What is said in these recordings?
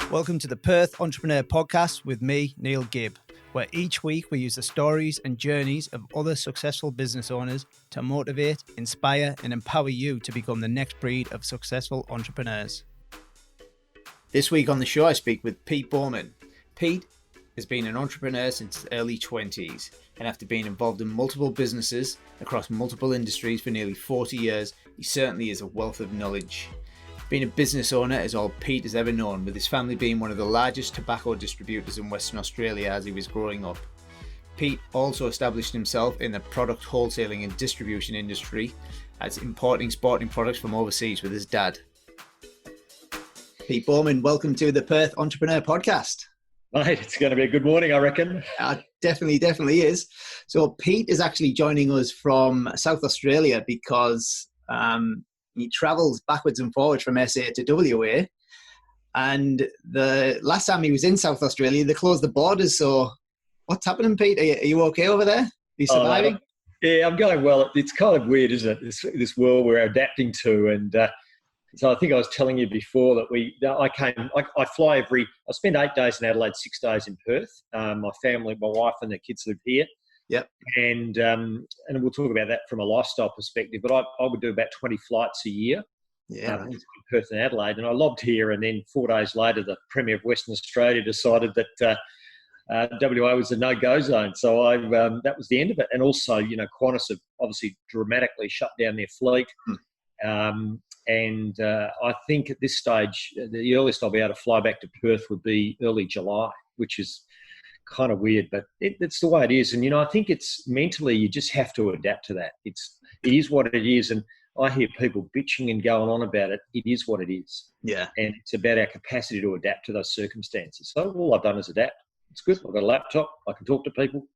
Welcome to the Perth Entrepreneur Podcast with me, Neil Gibb, where each week we use the stories and journeys of other successful business owners to motivate, inspire, and empower you to become the next breed of successful entrepreneurs. This week on the show, I speak with Pete Bowman. Pete has been an entrepreneur since his early 20s, and after being involved in multiple businesses across multiple industries for nearly 40 years, he certainly is a wealth of knowledge. Being a business owner is all Pete has ever known, with his family being one of the largest tobacco distributors in Western Australia as he was growing up. Pete also established himself in the product wholesaling and distribution industry as importing sporting products from overseas with his dad. Pete Bowman, welcome to the Perth Entrepreneur Podcast. Mate, it's going to be a good morning, I reckon. Definitely is. So Pete is actually joining us from South Australia because he travels backwards and forwards from SA to WA. And the last time he was in South Australia, they closed the borders. So what's happening, Pete? Are you okay over there? Are you surviving? Yeah, I'm going well. It's kind of weird, isn't it? This world we're adapting to. And so I think I was telling you before that I fly I spend 8 days in Adelaide, 6 days in Perth. My family, my wife and the kids live here. Yep. And we'll talk about that from a lifestyle perspective, but I would do about 20 flights a year. Yeah. Between Perth and Adelaide. And I lobbed here, and then 4 days later, the Premier of Western Australia decided that WA was a no-go zone. So that was the end of it. And also, Qantas have obviously dramatically shut down their fleet. I think at this stage, the earliest I'll be able to fly back to Perth would be early July, which is kind of weird, but it's the way it is. And, I think it's mentally, you just have to adapt to that. It is what it is. And I hear people bitching and going on about it. It is what it is. Yeah. And it's about our capacity to adapt to those circumstances. So all I've done is adapt. It's good. I've got a laptop. I can talk to people.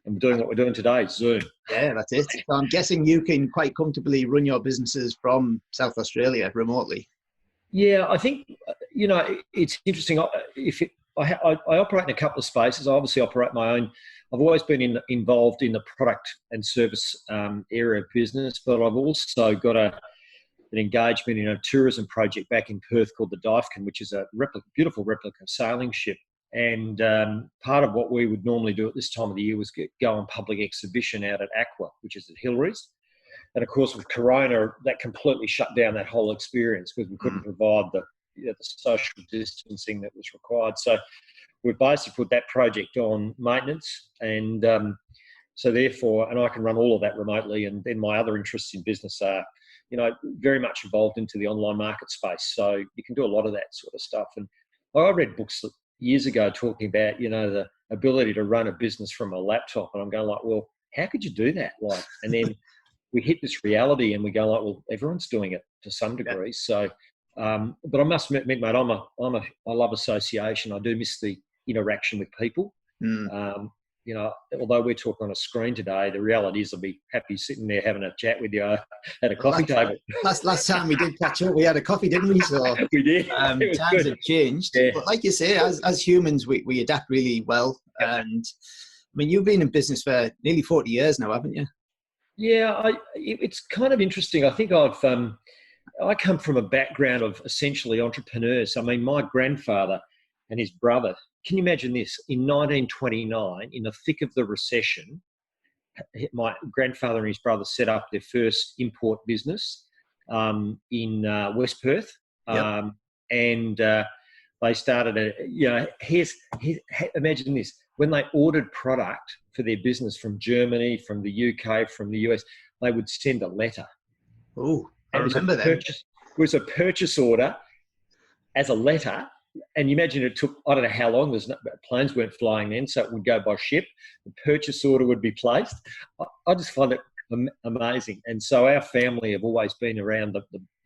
And we're doing what we're doing today, Zoom. Yeah, that's it. So I'm guessing you can quite comfortably run your businesses from South Australia remotely. Yeah, I think, it's interesting. I operate in a couple of spaces. I obviously operate my own. I've always been involved in the product and service area of business, but I've also got an engagement in a tourism project back in Perth called the Divkin, which is a beautiful replica sailing ship. And part of what we would normally do at this time of the year was go on public exhibition out at Aqua, which is at Hillarys. And of course, with Corona, that completely shut down that whole experience because we couldn't provide the social distancing that was required. So we basically put that project on maintenance, and so therefore, and I can run all of that remotely. And then my other interests in business are, very much involved into the online market space. So you can do a lot of that sort of stuff. And I read books years ago talking about, the ability to run a business from a laptop, and I'm going like, well, how could you do that? And then we hit this reality, and we go like, well, everyone's doing it to some degree. Yeah. So. But I must admit, mate, I love association. I do miss the interaction with people. Although we're talking on a screen today, the reality is I'll be happy sitting there having a chat with you at a coffee table. Last time we did catch up, we had a coffee, didn't we? So we did. Times have changed. Yeah. But like you say, as humans, we adapt really well. Yep. And I mean, you've been in business for nearly 40 years now, haven't you? Yeah, it's kind of interesting. I think I come from a background of essentially entrepreneurs. I mean, my grandfather and his brother, can you imagine this? In 1929, in the thick of the recession, my grandfather and his brother set up their first import business in West Perth. Yep. And they started imagine this, when they ordered product for their business from Germany, from the UK, from the US, they would send a letter. Oh. I remember that. It was a purchase order as a letter. And you imagine it took, I don't know how long, planes weren't flying then, so it would go by ship. The purchase order would be placed. I just find it amazing. And so our family have always been around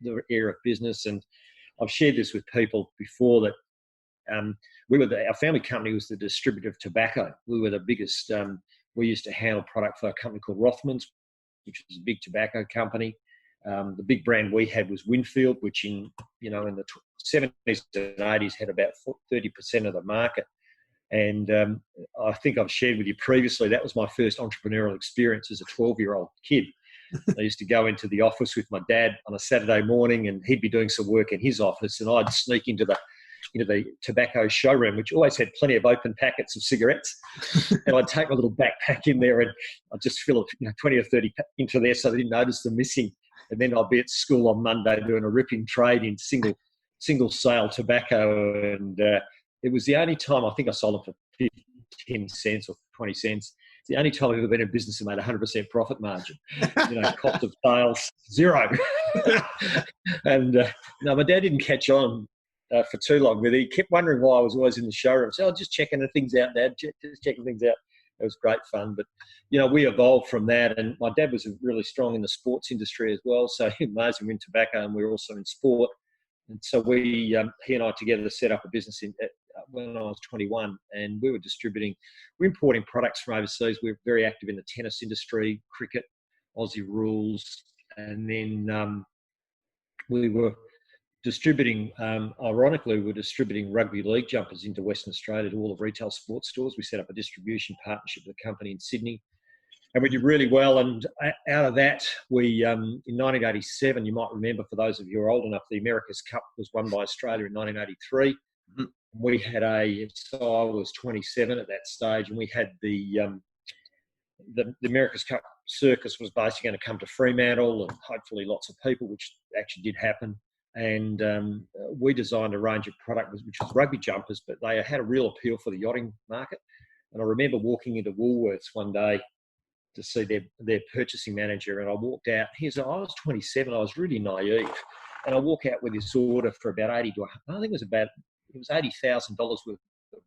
the area of business. And I've shared this with people before that our family company was the distributor of tobacco. We were the biggest, we used to handle product for a company called Rothmans, which is a big tobacco company. The big brand we had was Winfield, which in the 70s and 80s had about 30% of the market. And I think I've shared with you previously, that was my first entrepreneurial experience as a 12-year-old kid. I used to go into the office with my dad on a Saturday morning, and he'd be doing some work in his office, and I'd sneak into the into the tobacco showroom, which always had plenty of open packets of cigarettes. And I'd take my little backpack in there and I'd just fill 20 or 30 into there so they didn't notice them missing. And then I'd be at school on Monday doing a ripping trade in single sale tobacco. And it was the only time I think I sold them for 10 cents or 20 cents. It's the only time I've ever been in business and made 100% profit margin. Cost of sales, 0. And no, my dad didn't catch on for too long with it. He kept wondering why I was always in the showroom. So I was just checking the things out, Dad, just checking things out. It was great fun. But, we evolved from that. And my dad was really strong in the sports industry as well. So he was in tobacco and we were also in sport. And so he and I together set up a business when I was 21, and we were importing products from overseas. We were very active in the tennis industry, cricket, Aussie rules, and then we were distributing, ironically, we were distributing rugby league jumpers into Western Australia to all the retail sports stores. We set up a distribution partnership with a company in Sydney, and we did really well. And out of that, we, in 1987, you might remember, for those of you who are old enough, the America's Cup was won by Australia in 1983. Mm-hmm. We had so I was 27 at that stage, and we had the America's Cup circus was basically going to come to Fremantle, and hopefully lots of people, which actually did happen. And we designed a range of product, which was rugby jumpers, but they had a real appeal for the yachting market. And I remember walking into Woolworths one day to see their purchasing manager, and I walked out. I was 27. I was really naive, and I walk out with this order for about $80,000 to I think it was $80,000 worth of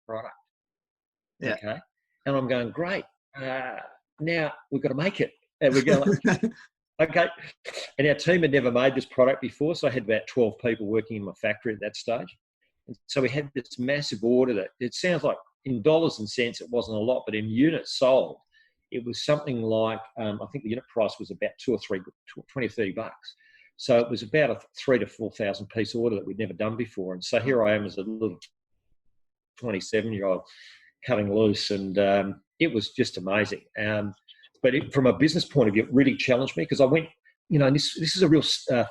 product. Yeah. Okay, and I'm going, great. Now we've got to make it, and we're going. Okay, and our team had never made this product before, so I had about 12 people working in my factory at that stage. And so we had this massive order that it sounds like in dollars and cents it wasn't a lot, but in units sold, it was something like, I think the unit price was about $20 or $30. So it was about a 3,000 to 4,000 piece order that we'd never done before. And so here I am as a little 27-year-old cutting loose, and it was just amazing. But from a business point of view, it really challenged me, because I went, and this is a real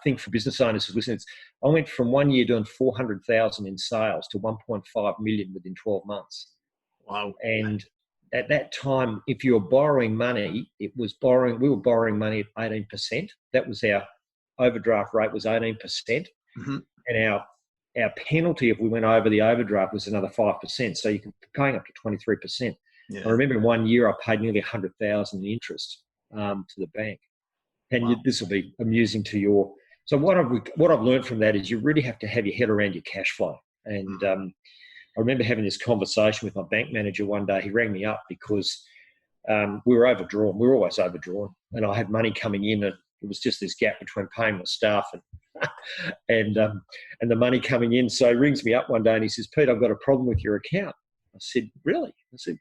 thing for business owners who listen. I went from 1 year doing 400,000 in sales to 1.5 million within 12 months. Wow. And at that time, if you were borrowing money, we were borrowing money at 18%. That was our overdraft rate, was 18%. Mm-hmm. And our penalty if we went over the overdraft was another 5%. So you could be paying up to 23%. Yeah. I remember in 1 year I paid nearly 100,000 in interest to the bank. And wow. This will be amusing to your. So what I've learned from that is you really have to have your head around your cash flow. And I remember having this conversation with my bank manager one day. He rang me up because we were overdrawn. We were always overdrawn, and I had money coming in, and it was just this gap between paying my staff and the money coming in. So he rings me up one day and he says, "Pete, I've got a problem with your account." I said, "Really?" I said,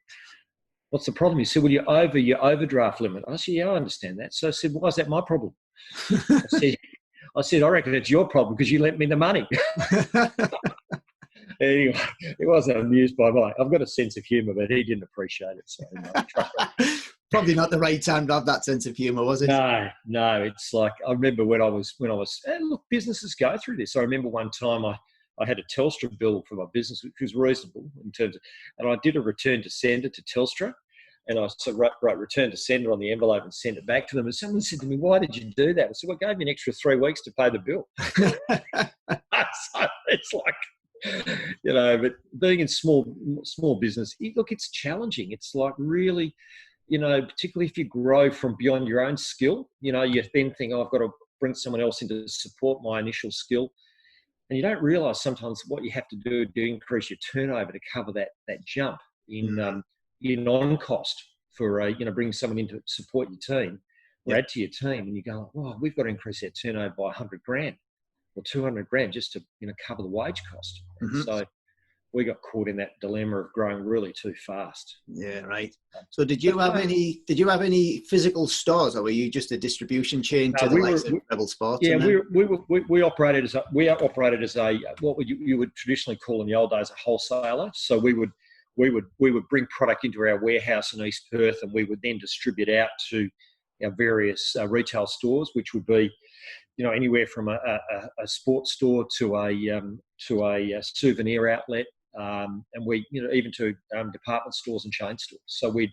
"What's the problem?" He said, "Well, you're over your overdraft limit." I said, "Yeah, I understand that." So I said, "Why is that my problem?" I said, "I reckon it's your problem because you lent me the money." Anyway, he wasn't amused by mine. I've got a sense of humour, but he didn't appreciate it. So probably not the right time to have that sense of humour, was it? No. It's like, I remember when I was look, businesses go through this. I remember one time I had a Telstra bill for my business, which was reasonable in terms of, and I did a return to sender to Telstra. And I said, right, return to sender on the envelope and send it back to them. And someone said to me, "Why did you do that?" I said, "Well, it gave me an extra 3 weeks to pay the bill." So it's like, but being in small business, look, it's challenging. It's like really, particularly if you grow from beyond your own skill, you then think, "Oh, I've got to bring someone else in to support my initial skill." And you don't realise sometimes what you have to do to increase your turnover to cover that jump in on cost for bringing someone in to support your team or add to your team. And you go, "Wow, we've got to increase our turnover by $100,000 or $200,000 just to cover the wage cost." Mm-hmm. And so we got caught in that dilemma of growing really too fast. Yeah, right. So did you have any physical stores, or were you just a distribution chain to the likes of Rebel Sports? Yeah, we operated as a what you would traditionally call in the old days a wholesaler. So we would bring product into our warehouse in East Perth, and we would then distribute out to our various retail stores, which would be anywhere from a sports store to a souvenir outlet, and we, even to department stores and chain stores. So we'd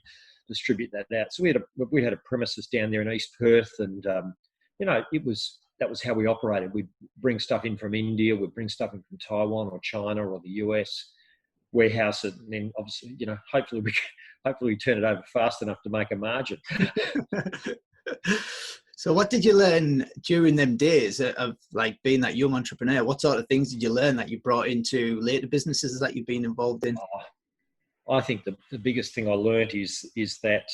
distribute that out. So we had a premises down there in East Perth, and that was how we operated. We'd bring stuff in from India, we'd bring stuff in from Taiwan or China or the US, warehouse it, and then obviously, hopefully we turn it over fast enough to make a margin. So what did you learn during them days of like being that young entrepreneur? What sort of things did you learn that you brought into later businesses that you've been involved in? I think the biggest thing I learned is that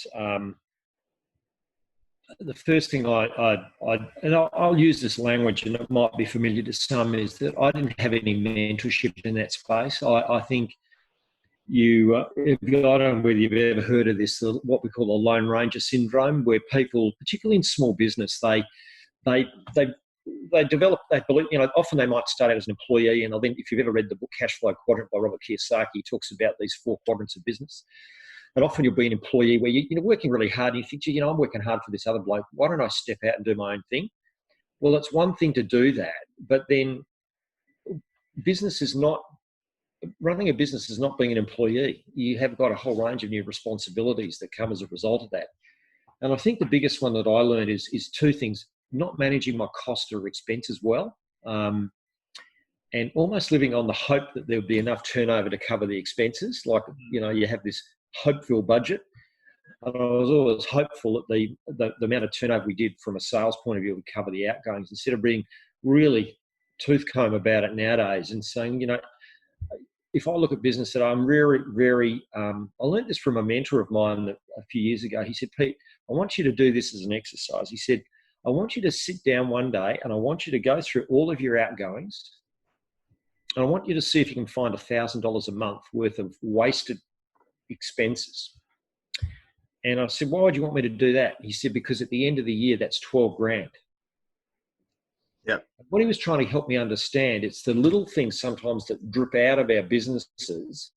the first thing I'll use this language, and it might be familiar to some, is that I didn't have any mentorship in that space. I think I don't know whether you've ever heard of this, what we call the Lone Ranger syndrome, where people, particularly in small business, they develop, they believe, often they might start out as an employee, and I think if you've ever read the book Cashflow Quadrant by Robert Kiyosaki, he talks about these 4 quadrants of business. And often you'll be an employee where you're working really hard, and you think, I'm working hard for this other bloke. Why don't I step out and do my own thing? Well, it's one thing to do that, but then running a business is not being an employee. You have got a whole range of new responsibilities that come as a result of that. And I think the biggest one that I learned is 2 things: not managing my cost or expenses well, and almost living on the hope that there would be enough turnover to cover the expenses. Like, you have this hopeful budget. And I was always hopeful that the amount of turnover we did from a sales point of view would cover the outgoings, instead of being really tooth comb about it nowadays and saying, if I look at business, that I'm very, very, I learned this from a mentor of mine a few years ago. He said, Pete, I want you to do this as an exercise. He said, I want you to sit down one day and I want you to go through all of your outgoings, and I want you to see if you can find $1,000 a month worth of wasted expenses. And I said, why would you want me to do that? He said, because at the end of the year, that's 12 grand. Yeah. What he was trying to help me understand, it's the little things sometimes that drip out of our businesses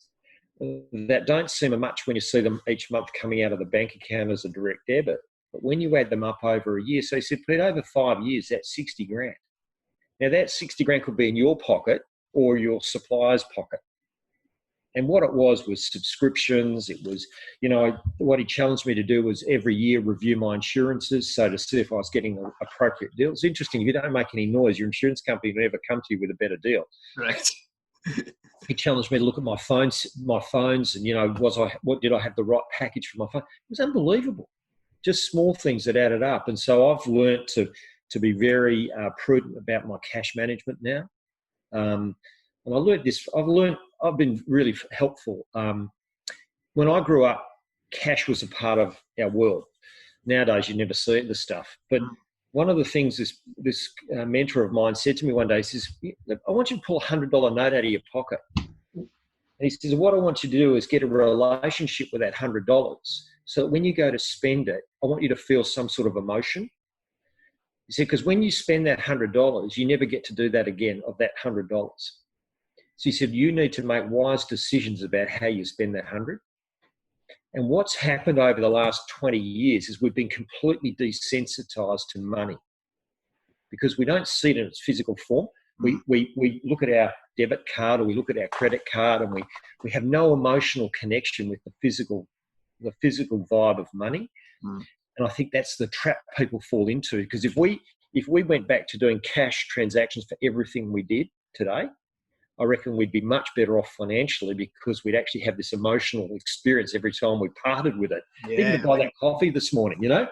that don't seem much when you see them each month coming out of the bank account as a direct debit. But when you add them up over a year, so he said, Pete, over 5 years, that's 60 grand. Now that 60 grand could be in your pocket or your supplier's pocket. And what it was subscriptions. It was, what he challenged me to do was every year review my insurances, so to see if I was getting an appropriate deal. It's interesting, if you don't make any noise, your insurance company will never come to you with a better deal. Right. He challenged me to look at my phones, and what did I have the right package for my phone? It was unbelievable. Just small things that added up. And so I've learned to be very prudent about my cash management now. And I learned this. I've been really helpful. When I grew up, cash was a part of our world. Nowadays, you never see this stuff. But one of the things this mentor of mine said to me one day, he says, I want you to pull a $100 note out of your pocket. And he says, what I want you to do is get a relationship with that $100, so that when you go to spend it, I want you to feel some sort of emotion. He said, because when you spend that $100, you never get to do that again, of that $100. So he said, you need to make wise decisions about how you spend that 100. And what's happened over the last 20 years is we've been completely desensitized to money, because we don't see it in its physical form. We look at our debit card or we look at our credit card, and we have no emotional connection with the physical vibe of money. And I think that's the trap people fall into, because if we went back to doing cash transactions for everything we did today, I reckon we'd be much better off financially, because we'd actually have this emotional experience every time we parted with it. Yeah. Even to buy that coffee this morning, $5.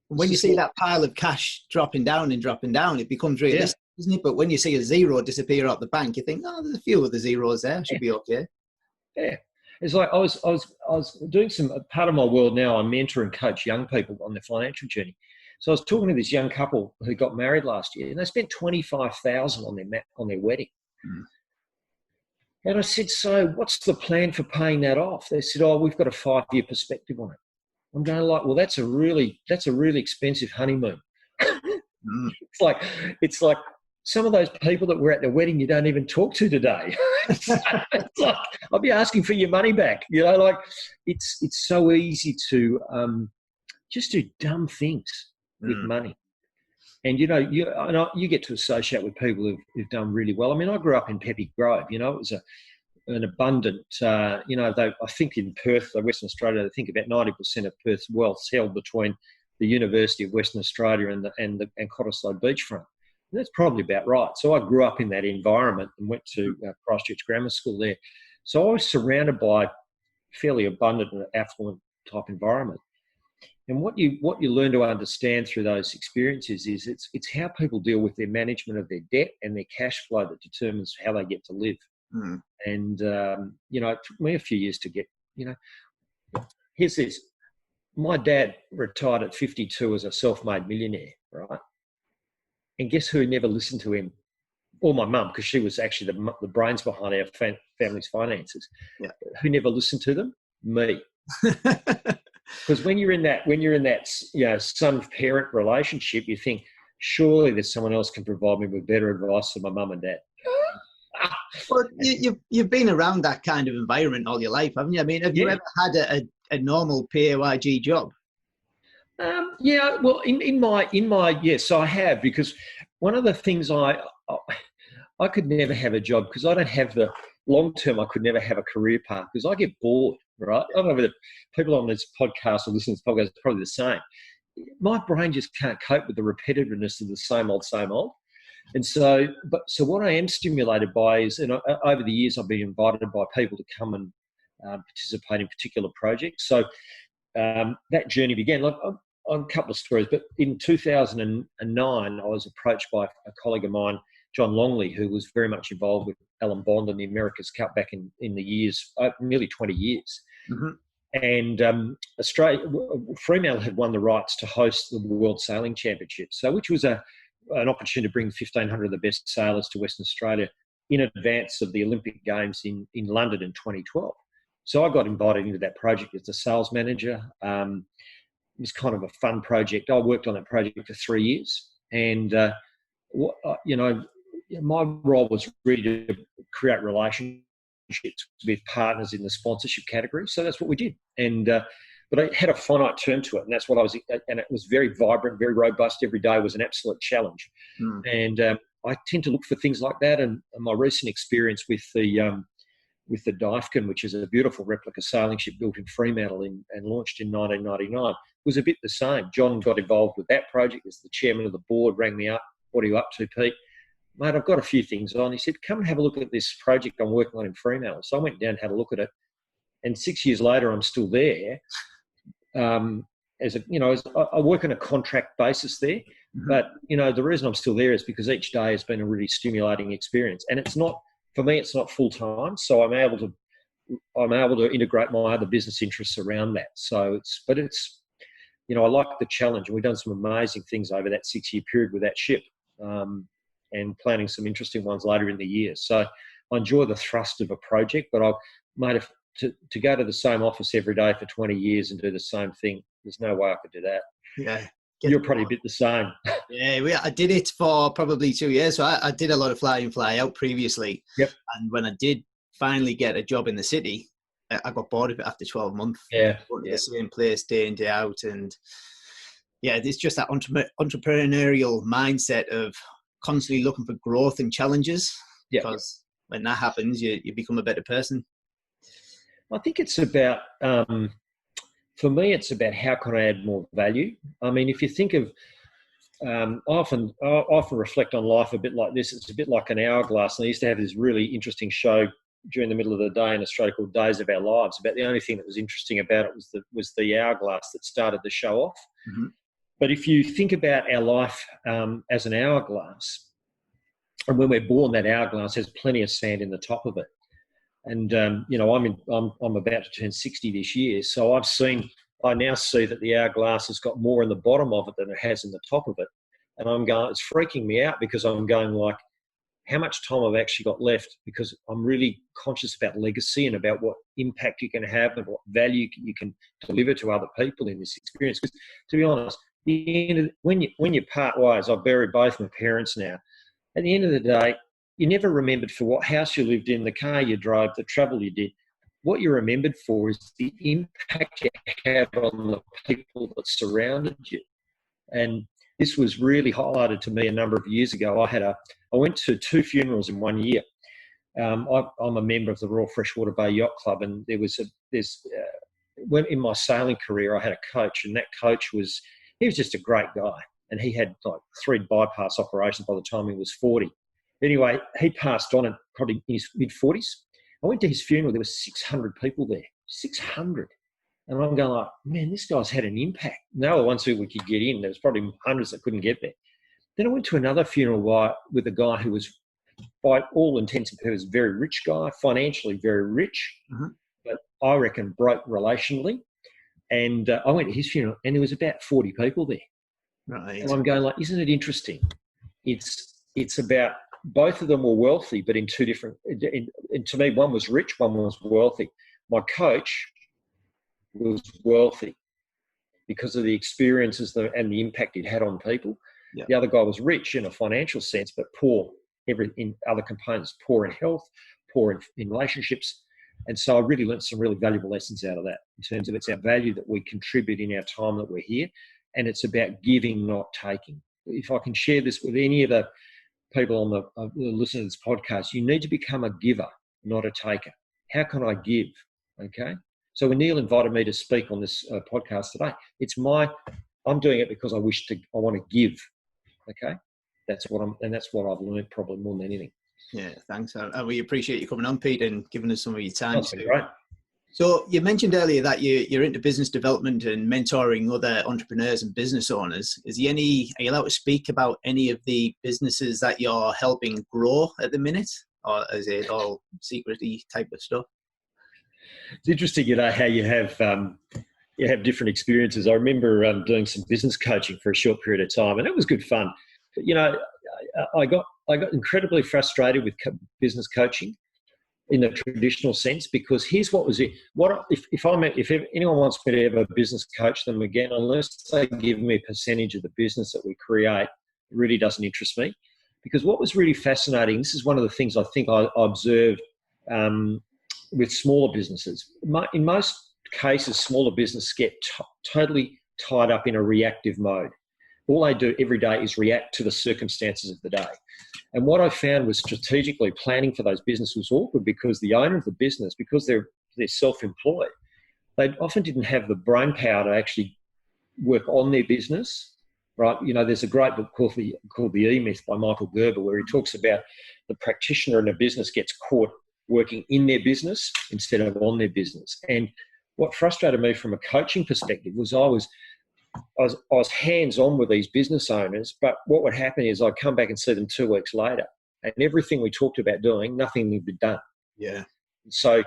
When you see that pile of cash dropping down, it becomes realistic, isn't it? But when you see a zero disappear out the bank, you think, oh, there's a few of the zeros there. Should be okay. Yeah. It's like I was doing part of my world now. I mentor and coach young people on their financial journey. So I was talking to this young couple who got married last year, and they spent $25,000 on their wedding. And I said, so what's the plan for paying that off? They said, oh, we've got a 5-year perspective on it. I'm going like, well, that's a really expensive honeymoon. It's like some of those people that were at the wedding you don't even talk to today. It's like, I'll be asking for your money back. It's so easy to just do dumb things with Mm. money. And, you get to associate with people who've done really well. I mean, I grew up in Peppy Grove. It was an abundant, I think in Perth, Western Australia, I think about 90% of Perth's wealth's held between the University of Western Australia and Cottesloe beachfront. And that's probably about right. So I grew up in that environment and went to Christchurch Grammar School there. So I was surrounded by fairly abundant and affluent type environment. And what you learn to understand through those experiences is it's how people deal with their management of their debt and their cash flow that determines how they get to live. Mm. And it took me a few years to get. Here's this. My dad retired at 52 as a self-made millionaire, right? And guess who never listened to him? Or my mum, because she was actually the brains behind our family's finances. Yeah. Who never listened to them? Me. Because when you're in that son-parent relationship, you think, surely there's someone else can provide me with better advice than my mum and dad. But you've been around that kind of environment all your life, haven't you? I mean, have you ever had a normal PAYG job? Well, in my yes, I have, because one of the things I could never have a job because I don't have the long term. I could never have a career path because I get bored. Right? I don't know whether people on this podcast or listening to this podcast are probably the same. My brain just can't cope with the repetitiveness of the same old, same old. And so what I am stimulated by is, and over the years I've been invited by people to come and participate in particular projects. So that journey began. On a couple of stories, but in 2009, I was approached by a colleague of mine, John Longley, who was very much involved with Alan Bond and the America's Cup back in the years, nearly 20 years. Mm-hmm. And Fremantle had won the rights to host the World Sailing Championships, which was an opportunity to bring 1,500 of the best sailors to Western Australia in advance of the Olympic Games in London in 2012. So I got invited into that project as the sales manager. It was kind of a fun project. I worked on that project for 3 years, and my role was really to create relationships with partners in the sponsorship category. So that's what we did. And but I had a finite term to it, and that's what I was. And it was very vibrant, very robust. Every day was an absolute challenge. Mm. And I tend to look for things like that. And my recent experience with the Dyfkin, which is a beautiful replica sailing ship built in Fremantle and launched in 1999, was a bit the same. John got involved with that project as the chairman of the board, rang me up. What are you up to, Pete? Mate, I've got a few things on. He said, come and have a look at this project I'm working on in Fremantle. So I went down and had a look at it. And 6 years later, I'm still there. I work on a contract basis there. Mm-hmm. But, the reason I'm still there is because each day has been a really stimulating experience. And it's not, for me, it's not full time. So I'm able to integrate my other business interests around that. So I like the challenge. And we've done some amazing things over that 6 year period with that ship. And planning some interesting ones later in the year. So I enjoy the thrust of a project, but to go to the same office every day for 20 years and do the same thing, there's no way I could do that. Yeah. You're probably a bit the same. Yeah, I did it for probably 2 years. So I did a lot of fly in, fly out previously. Yep. And when I did finally get a job in the city, I got bored of it after 12 months. Yeah. Going to the same place day in, day out. And yeah, it's just that entrepreneurial mindset of constantly looking for growth and challenges. Yeah. Because when that happens, you become a better person. I think it's about, for me, it's about how can I add more value. I mean, if you think of, I often reflect on life a bit like this. It's a bit like an hourglass. And I used to have this really interesting show during the middle of the day in Australia called Days of Our Lives. About the only thing that was interesting about it was the hourglass that started the show off. Mm-hmm. But if you think about our life as an hourglass, and when we're born, that hourglass has plenty of sand in the top of it. And I'm about to turn 60 this year, so I now see that the hourglass has got more in the bottom of it than it has in the top of it, and it's freaking me out because I'm going like, how much time I've actually got left, because I'm really conscious about legacy and about what impact you can have and what value you can deliver to other people in this experience. Because to be honest, when you part ways, I've buried both my parents now. At the end of the day, you're never remembered for what house you lived in, the car you drove, the travel you did. what you're remembered for is the impact you had on the people that surrounded you. And this was really highlighted to me a number of years ago. I went to 2 funerals in 1 year. I'm a member of the Royal Freshwater Bay Yacht Club, and when in my sailing career, I had a coach, and that coach he was just a great guy, and he had like 3 bypass operations by the time he was 40. Anyway, he passed on probably in his mid-40s. I went to his funeral. There were 600 people there, 600. And I'm going like, man, this guy's had an impact. No one ones who we could get in. There was probably hundreds that couldn't get there. Then I went to another funeral with a guy who was, by all intents and purposes, a very rich guy, financially very rich, but I reckon broke relationally. And I went to his funeral, and there was about 40 people there. Right. And I'm going like, isn't it interesting? It's about, both of them were wealthy, but in two different. And to me, one was rich, one was wealthy. My coach was wealthy because of the experiences and the impact he'd had on people. Yeah. The other guy was rich in a financial sense, but poor in other components, poor in health, poor in relationships. And so I really learned some really valuable lessons out of that in terms of it's our value that we contribute in our time that we're here. And it's about giving, not taking. If I can share this with any of the people on the listening to this podcast, you need to become a giver, not a taker. How can I give? Okay. So when Neil invited me to speak on this podcast today, I'm doing it because I want to give. Okay. That's what I've learned probably more than anything. Yeah, thanks. We appreciate you coming on, Pete, and giving us some of your time. That's been great. So you mentioned earlier that you're into business development and mentoring other entrepreneurs and business owners. Are you allowed to speak about any of the businesses that you're helping grow at the minute, or is it all secret-y type of stuff? It's interesting, how you have different experiences. I remember doing some business coaching for a short period of time, and it was good fun. But, I got incredibly frustrated with business coaching in the traditional sense, because here's what was it. If anyone wants me to ever business coach them again, unless they give me a percentage of the business that we create, it really doesn't interest me. Because what was really fascinating, this is one of the things I think I observed with smaller businesses. In most cases, smaller businesses get totally tied up in a reactive mode. All they do every day is react to the circumstances of the day. And what I found was strategically planning for those businesses was awkward, because the owner of the business, because they're self-employed, they often didn't have the brain power to actually work on their business, right? There's a great book called The E-Myth by Michael Gerber, where he talks about the practitioner in a business gets caught working in their business instead of on their business. And what frustrated me from a coaching perspective was I was hands-on with these business owners, but what would happen is I'd come back and see them 2 weeks later, and everything we talked about doing, nothing had been done. Yeah. So,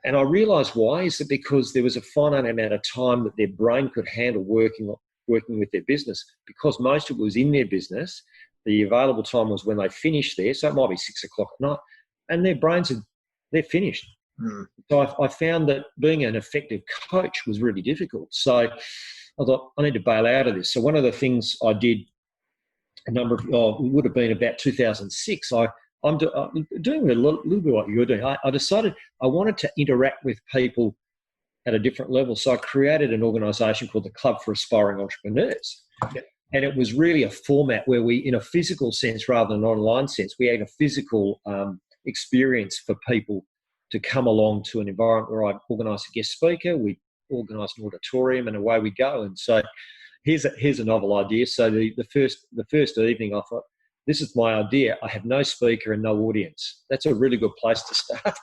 and I realised why is that because there was a finite amount of time that their brain could handle working with their business, because most of it was in their business. The available time was when they finished there, so it might be 6 o'clock at night, and their brains they're finished. So I found that being an effective coach was really difficult. So I thought, I need to bail out of this. So one of the things I did it would have been about 2006. I'm doing a little bit what you're doing. I decided I wanted to interact with people at a different level. So I created an organisation called the Club for Aspiring Entrepreneurs. Yep. And it was really a format where we, in a physical sense rather than an online sense, we had a physical experience for people to come along to an environment where I'd organise a guest speaker, we organise an auditorium, and away we go. And so here's a novel idea. So the first evening I thought, this is my idea. I have no speaker and no audience. That's a really good place to start.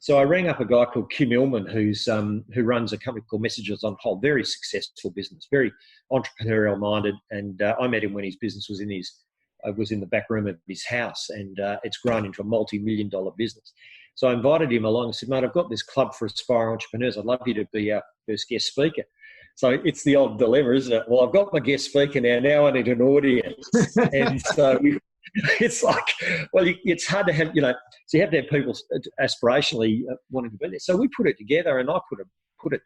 So I rang up a guy called Kim Illman, who runs a company called Messages on Hold, very successful business, very entrepreneurial minded. And I met him when his business was in the back room of his house, and it's grown into a multi-million-dollar business. So I invited him along and said, mate, I've got this Club for Aspiring Entrepreneurs. I'd love you to be our first guest speaker. So it's the old dilemma, isn't it? Well, I've got my guest speaker now I need an audience. And so it's like, well, it's hard to have, so you have to have people aspirationally wanting to be there. So we put it together, and I put it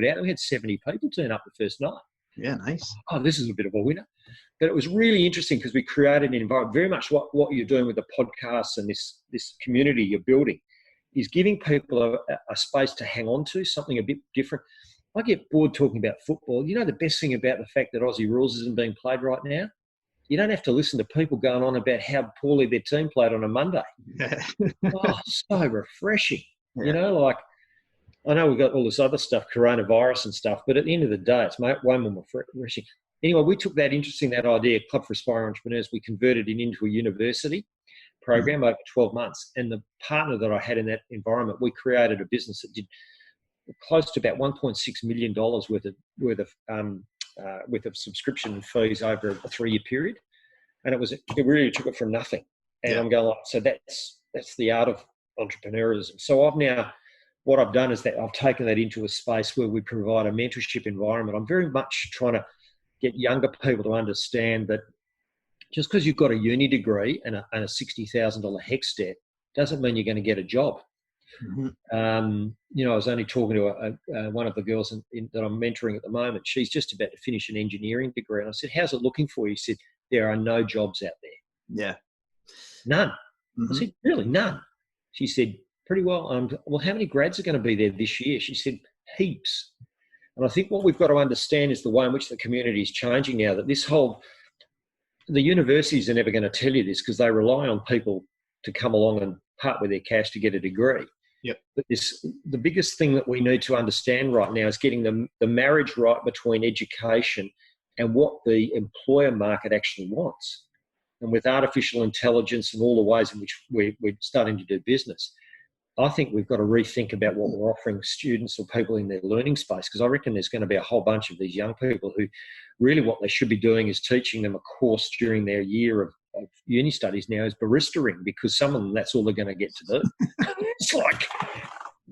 out. We had 70 people turn up the first night. Yeah, nice. Oh, this is a bit of a winner. But it was really interesting because we created an environment, very much what you're doing with the podcasts and this community you're building. is giving people a space to hang on to, something a bit different. I get bored talking about football. You know, the best thing about the fact that Aussie rules isn't being played right now? You don't have to listen to people going on about how poorly their team played on a Monday. Yeah. Oh, so refreshing. Yeah. You know, like, I know we've got all this other stuff, coronavirus and stuff, but at the end of the day, it's way more refreshing. Anyway, we took that idea, Club for Aspiring Entrepreneurs, we converted it into a university program over 12 months. And the partner that I had in that environment, we created a business that did close to about $1.6 million worth of subscription fees over a 3-year period. And it really took it from nothing. And I'm going, so that's the art of entrepreneurialism. So what I've done is that I've taken that into a space where we provide a mentorship environment. I'm very much trying to get younger people to understand that just because you've got a uni degree and a $60,000 HECS debt doesn't mean you're going to get a job. Mm-hmm. You know, I was only talking to one of the girls that I'm mentoring at the moment. She's just about to finish an engineering degree. And I said, how's it looking for you? She said, there are no jobs out there. Yeah. None. Mm-hmm. I said, really, none? She said, pretty well. Well, how many grads are going to be there this year? She said, heaps. And I think what we've got to understand is the way in which the community is changing now, that the universities are never going to tell you this because they rely on people to come along and part with their cash to get a degree. Yep. But the biggest thing that we need to understand right now is getting the marriage right between education and what the employer market actually wants. And with artificial intelligence and all the ways in which we're starting to do business, I think we've got to rethink about what we're offering students or people in their learning space, because I reckon there's going to be a whole bunch of these young people who really what they should be doing is teaching them a course during their year of uni studies now is baristering, because some of them, that's all they're going to get to do. It's like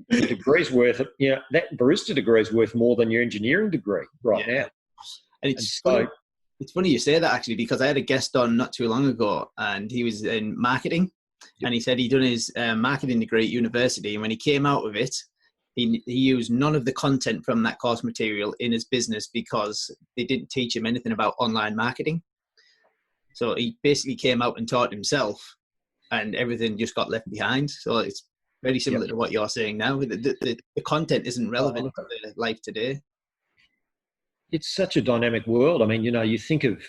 the degree's worth, that barista degree is worth more than your engineering degree now. And it's funny you say that, actually, because I had a guest on not too long ago and he was in marketing. And he said he'd done his marketing degree at university, and when he came out of it, he used none of the content from that course material in his business because they didn't teach him anything about online marketing. So he basically came out and taught himself, and everything just got left behind. So it's very similar to what you're saying now. The content isn't relevant to the life today. It's such a dynamic world. I mean, you think of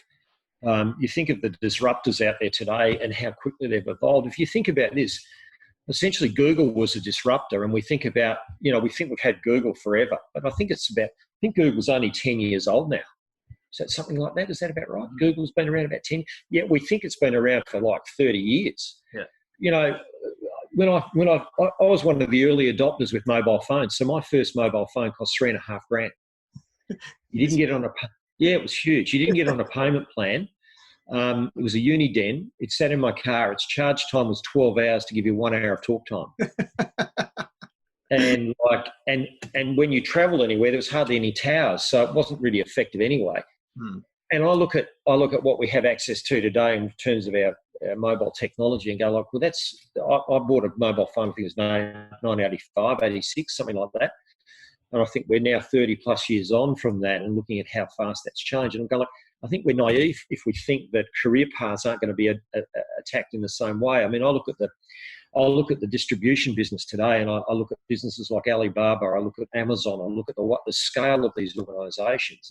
the disruptors out there today and how quickly they've evolved. If you think about this, essentially Google was a disruptor, and we think we've had Google forever, but I think Google's only 10 years old now. Is that something like that? Is that about right? Google's been around about 10. Yeah, we think it's been around for like 30 years. Yeah. When I was one of the early adopters with mobile phones. So my first mobile phone cost $3,500. You didn't get it on it was huge. You didn't get on a payment plan. It was a uni den. It sat in my car. Its charge time was 12 hours to give you 1 hour of talk time. And when you travel anywhere, there was hardly any towers, so it wasn't really effective anyway. And I look at what we have access to today in terms of our mobile technology and go like, well, I bought a mobile phone, I think it was 1985, 86, something like that. And I think we're now 30 plus years on from that and looking at how fast that's changed. And I'm going like, I think we're naive if we think that career paths aren't going to be attacked in the same way. I mean, I look at the distribution business today, and I look at businesses like Alibaba. I look at Amazon. I look at the scale of these organisations.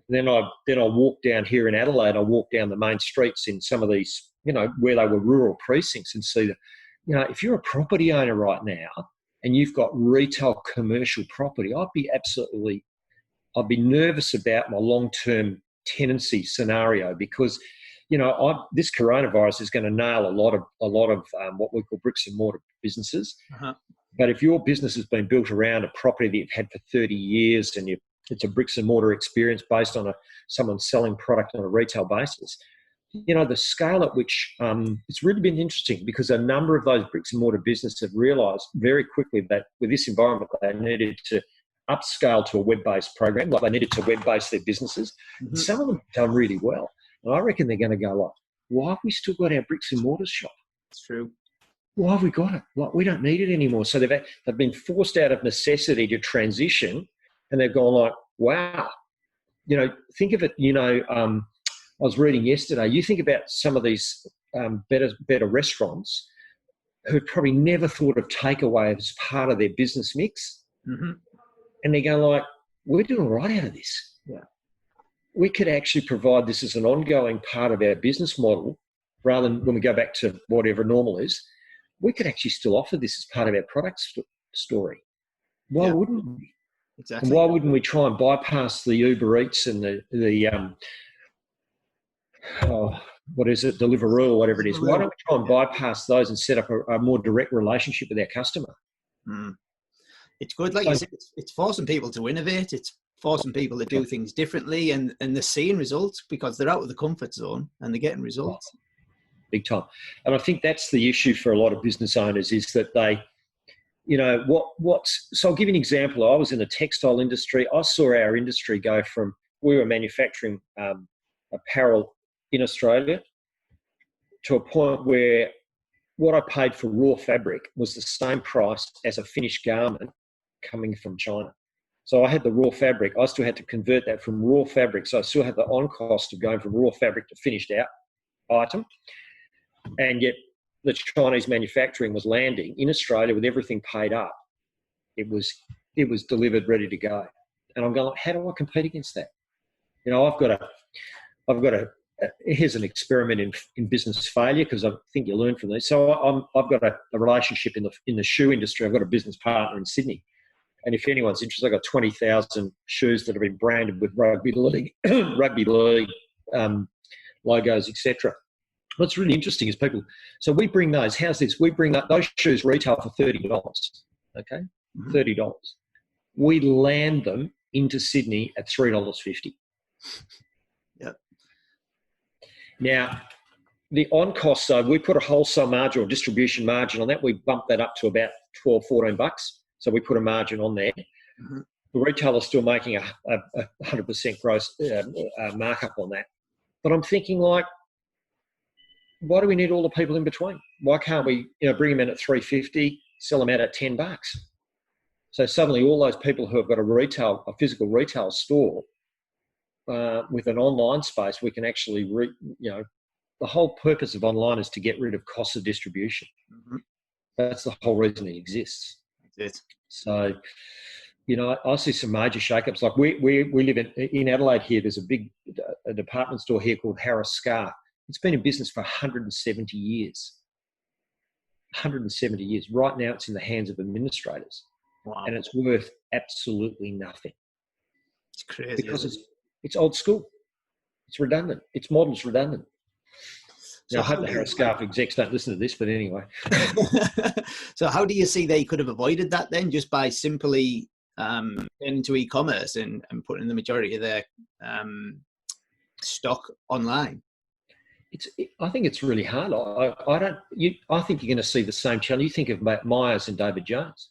Then I walk down here in Adelaide. I walk down the main streets in some of these, where they were rural precincts, and see that, if you're a property owner right now and you've got retail commercial property, I'd be nervous about my long-term tenancy scenario, because this coronavirus is going to nail a lot of what we call bricks and mortar businesses. But if your business has been built around a property that you've had for 30 years and it's a bricks and mortar experience based on someone selling product on a retail basis, the scale at which it's really been interesting, because a number of those bricks and mortar businesses have realised very quickly that with this environment they needed to upscale to a web-based program, like they needed to web-base their businesses. Some of them have done really well. And I reckon they're going to go like, why have we still got our bricks and mortar shop? It's true. Why have we got it? Like, we don't need it anymore. So they've been forced out of necessity to transition, and they've gone like, wow. Think of it, I was reading yesterday, you think about some of these better restaurants who probably never thought of takeaway as part of their business mix. Mm-hmm. And they're going like, we're doing right out of this. Yeah. We could actually provide this as an ongoing part of our business model rather than when we go back to whatever normal is. We could actually still offer this as part of our product story. Why wouldn't we? Exactly. And why wouldn't we try and bypass the Uber Eats and the Deliveroo or whatever it is? Why don't we try and bypass those and set up a more direct relationship with our customer? It's good, like you said, it's forcing people to innovate. It's forcing people to do things differently, and they're seeing results because they're out of the comfort zone and they're getting results. Big time. And I think that's the issue for a lot of business owners is that they, so I'll give you an example. I was in the textile industry. I saw our industry go from, we were manufacturing apparel in Australia to a point where what I paid for raw fabric was the same price as a finished garment coming from China. So I had the raw fabric. I still had to convert that from raw fabric. So I still had the on cost of going from raw fabric to finished out item. And yet the Chinese manufacturing was landing in Australia with everything paid up. It was delivered, ready to go. And I'm going, how do I compete against that? I've got a here's an experiment in business failure, because I think you learn from these. So I've got a relationship in the shoe industry. I've got a business partner in Sydney. And if anyone's interested, I've got 20,000 shoes that have been branded with rugby league logos, etc. What's really interesting is so we bring those, how's this? We bring those shoes retail for $30, okay? Mm-hmm. $30. We land them into Sydney at $3.50. Yep. Now, the on-cost side, we put a wholesale margin or distribution margin on that. We bumped that up to about $12, $14. So we put a margin on there. Mm-hmm. The retailer's still making a 100% gross markup on that. But I'm thinking like, why do we need all the people in between? Why can't we, bring them in at $3.50, sell them out at $10? So suddenly all those people who have got a physical retail store with an online space, we can actually, the whole purpose of online is to get rid of costs of distribution. Mm-hmm. That's the whole reason it exists. That's it. So, I see some major shakeups. Like we live in Adelaide here. There's a department store here called Harris Scarf. It's been in business for 170 years. 170 years. Right now, it's in the hands of administrators. Wow. And it's worth absolutely nothing. It's crazy. Because it's old school. It's redundant. Its model's redundant. Now, I hope the Harris Scarf execs don't listen to this, but anyway. So how do you see they could have avoided that then, just by simply into e-commerce and putting the majority of their stock online? I think it's really hard. I think you're going to see the same challenge. You think of Myers and David Jones.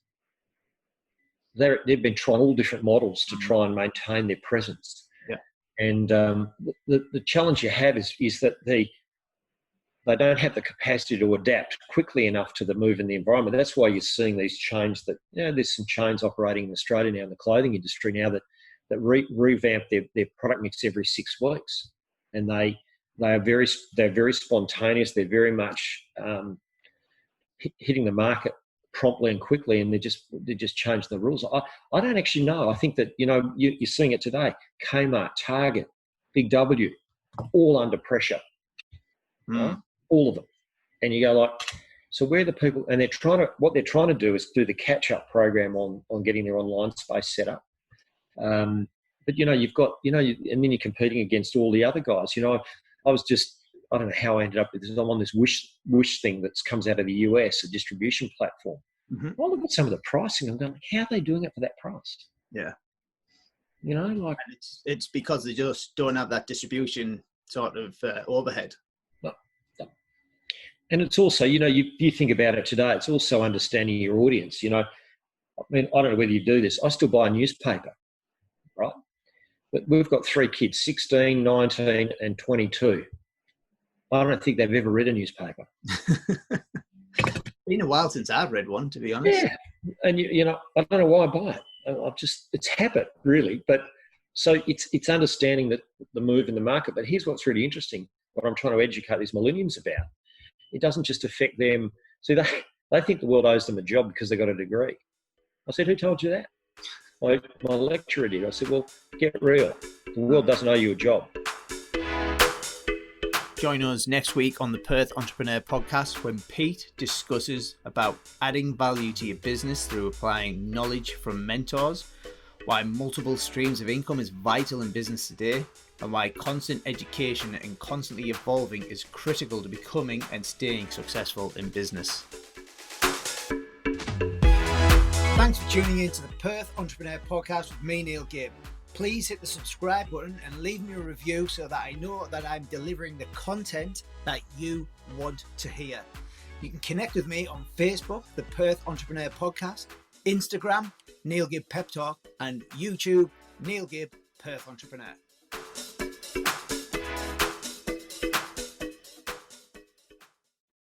They've been trying all different models to try and maintain their presence. Yeah. And the challenge you have is that they don't have the capacity to adapt quickly enough to the move in the environment. That's why you're seeing these chains that, there's some chains operating in Australia now in the clothing industry now that revamp their product mix every 6 weeks. And they're very spontaneous. They're very much hitting the market promptly and quickly, and they just change the rules. I don't actually know. I think that you're seeing it today. Kmart, Target, Big W, all under pressure, right? All of them. And you go like, so where are the people? And what they're trying to do is do the catch-up program on getting their online space set up. But you've got and then you're competing against all the other guys. I don't know how I ended up with this. I'm on this Wish thing that comes out of the US, a distribution platform. Mm-hmm. I look at some of the pricing. I'm going, how are they doing it for that price? Yeah. And it's because they just don't have that distribution sort of overhead. No. And it's also, you think about it today, it's also understanding your audience. I don't know whether you do this. I still buy a newspaper, right? But we've got 3 kids, 16, 19 and 22. I don't think they've ever read a newspaper. It's been a while since I've read one, to be honest. Yeah. And, I don't know why I buy it. It's habit, really. But so it's understanding that the move in the market. But here's what's really interesting, what I'm trying to educate these millennials about. It doesn't just affect them. See, They think the world owes them a job because they got a degree. I said, who told you that? My lecturer did. I said, well, get real. The world doesn't owe you a job. Join us next week on the Perth Entrepreneur Podcast when Pete discusses about adding value to your business through applying knowledge from mentors, why multiple streams of income is vital in business today, and why constant education and constantly evolving is critical to becoming and staying successful in business. Thanks for tuning in to the Perth Entrepreneur Podcast with me, Neil Gibb. Please hit the subscribe button and leave me a review so that I know that I'm delivering the content that you want to hear. You can connect with me on Facebook, the Perth Entrepreneur Podcast, Instagram, Neil Gibb Pep Talk, and YouTube, Neil Gibb Perth Entrepreneur.